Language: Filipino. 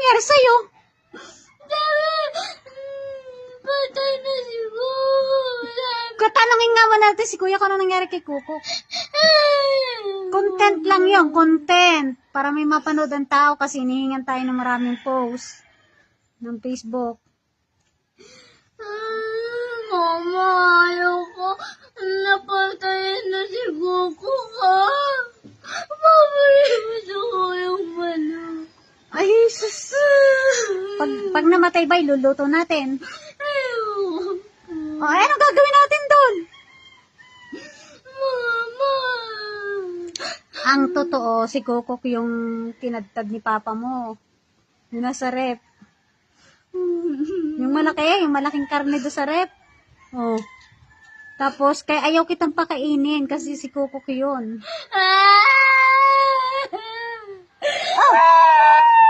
nangyari sa'yo? Patay na si Kuya. Katanungin nga mo natin si Kuya kung ano nangyari kay Kuko. Content lang yun, content. Para may mapanood ang tao kasi hinihingan tayo ng maraming post ng Facebook. Mama, ayoko. Napatay na si Kuko ka. Paborito ko yung manok. Ay, sus. Pag namatay ba, iluluto natin. Ayoko. O, anong gagawin natin doon? Mama. Ang totoo, si Kokok yung tinadtad ni Papa mo. Yung nasa rep. Yung malaki, yung malaking karne doon sa rep. Oh. Tapos, kaya ayaw kitang pakainin kasi si Kokok yun. Ah! Oh!